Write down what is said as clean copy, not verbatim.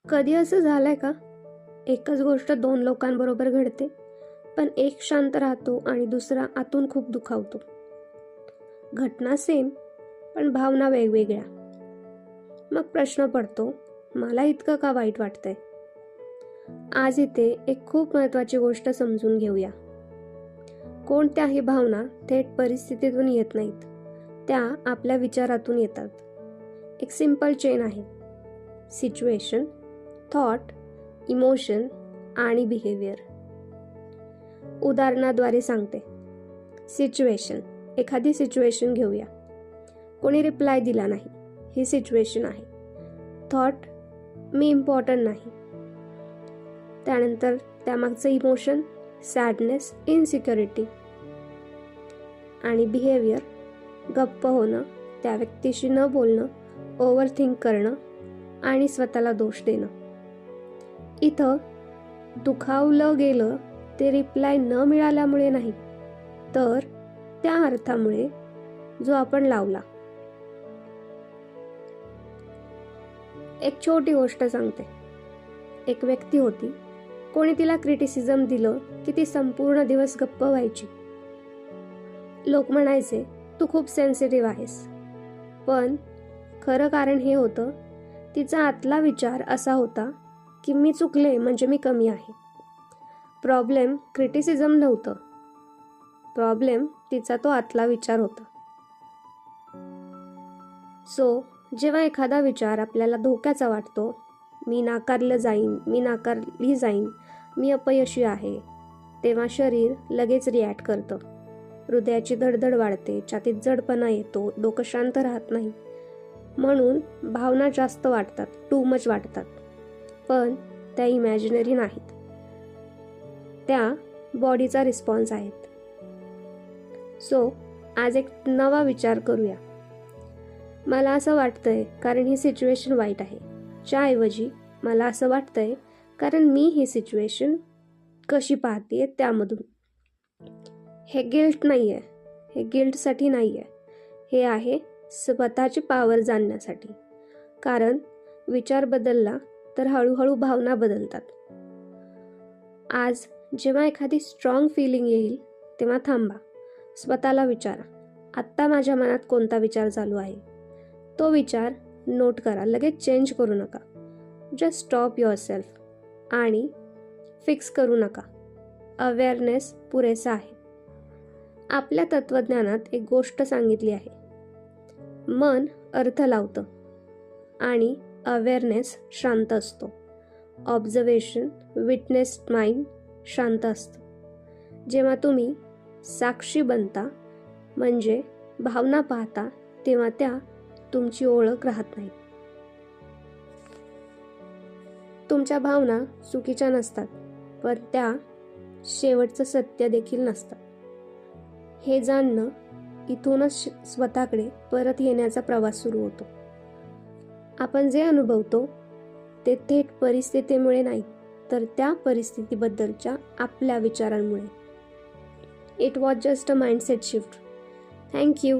कधी असं झालंय का? एकच गोष्ट दोन लोकांबरोबर घडते, पण एक शांत राहतो आणि दुसरा आतून खूप दुखावतो. घटना सेम, पण भावना वेगवेगळ्या. मग प्रश्न पडतो, मला इतकं का वाईट वाटतंय? आज इथे एक खूप महत्त्वाची गोष्ट समजून घेऊया. कोणत्याही भावना थेट परिस्थितीतून येत नाहीत, त्या आपल्या विचारातून येतात. एक सिंपल चेन आहे: सिच्युएशन, थॉट, इमोशन आणि बिहेवियर. उदाहरणाद्वारे सांगते. सिच्युएशन. एखादी सिच्युएशन घेऊया. कोणी रिप्लाय दिला नाही, ही सिच्युएशन आहे. थॉट, मी इम्पॉर्टंट नाही. त्यानंतर त्यामागचं इमोशन, सॅडनेस, इनसिक्युरिटी. आणि बिहेवियर, गप्प होणं, त्या व्यक्तीशी न बोलणं, ओव्हर थिंक करणं आणि स्वतःला दोष देणं. इथं दुखावलं गेलं ते रिप्लाय न मिळाल्यामुळे नाही, तर त्या अर्थामुळे जो आपण लावला. एक छोटी गोष्ट सांगते. एक व्यक्ती होती, कोणी तिला क्रिटिसिझम दिलं की ती संपूर्ण दिवस गप्प व्हायची. लोक म्हणायचे, तू खूप सेन्सिटिव्ह आहेस. पण खरं कारण हे होतं, तिचा आतला विचार असा होता की मी चुकले म्हणजे मी कमी आहे. प्रॉब्लेम क्रिटिसिझम नव्हतं, प्रॉब्लेम तिचा तो आतला विचार होता. सो जेव्हा एखादा विचार आपल्याला धोक्याचा वाटतो, मी नाकारलं जाईन, मी नाकारली जाईन, मी अपयशी आहे, तेव्हा शरीर लगेच रिॲक्ट करतं. हृदयाची धडधड वाढते, छातीत जडपणा येतो, डोकं शांत राहत नाही. म्हणून भावना जास्त वाटतात, टू मच वाटतात. पण त्या इमॅजिनरी नाहीत, त्या बॉडीचा रिस्पॉन्स आहेत. सो आज एक नवा विचार करूया. मला असं वाटतंय कारण ही सिच्युएशन वाईट आहे, च्याऐवजी मला असं वाटतंय कारण मी ही सिच्युएशन कशी पाहते त्यामधून. हे गिल्ट नाही आहे, हे गिल्टसाठी नाही आहे, हे आहे स्वतःची पॉवर जाणण्यासाठी. कारण विचार बदलला तर हळूहळू भावना बदलतात. आज जेव्हा एखादी स्ट्रॉंग फिलिंग येईल तेव्हा थांबा, स्वतःला विचारा, आत्ता माझ्या मनात कोणता विचार चालू आहे. तो विचार नोट करा, लगेच चेंज करू नका. जस्ट स्टॉप युअरसेल्फ आणि फिक्स करू नका. अवेअरनेस पुरेसा आहे. आपल्या तत्त्वज्ञानात एक गोष्ट सांगितली आहे, मन अर्थ लावतं आणि अवेअरनेस शांत असतो. ऑब्झर्वेशन, विटनेस माइंड शांत असतं. जेव्हा तुम्ही साक्षी बनता, म्हणजे भावना पाहता, तेव्हा त्या तुमची ओळख राहत नाही. तुमच्या भावना चुकीच्या नसतात, पण त्या शेवटचं सत्य देखील नसतात. हे जाणणं, इथूनच स्वतःकडे परत येण्याचा प्रवास सुरू होतो. आपण जे अनुभवतो ते थेट परिस्थितीमुळे नाही, तर त्या परिस्थितीबद्दलच्या आपल्या विचारांमुळे. It was just a mindset shift. Thank you.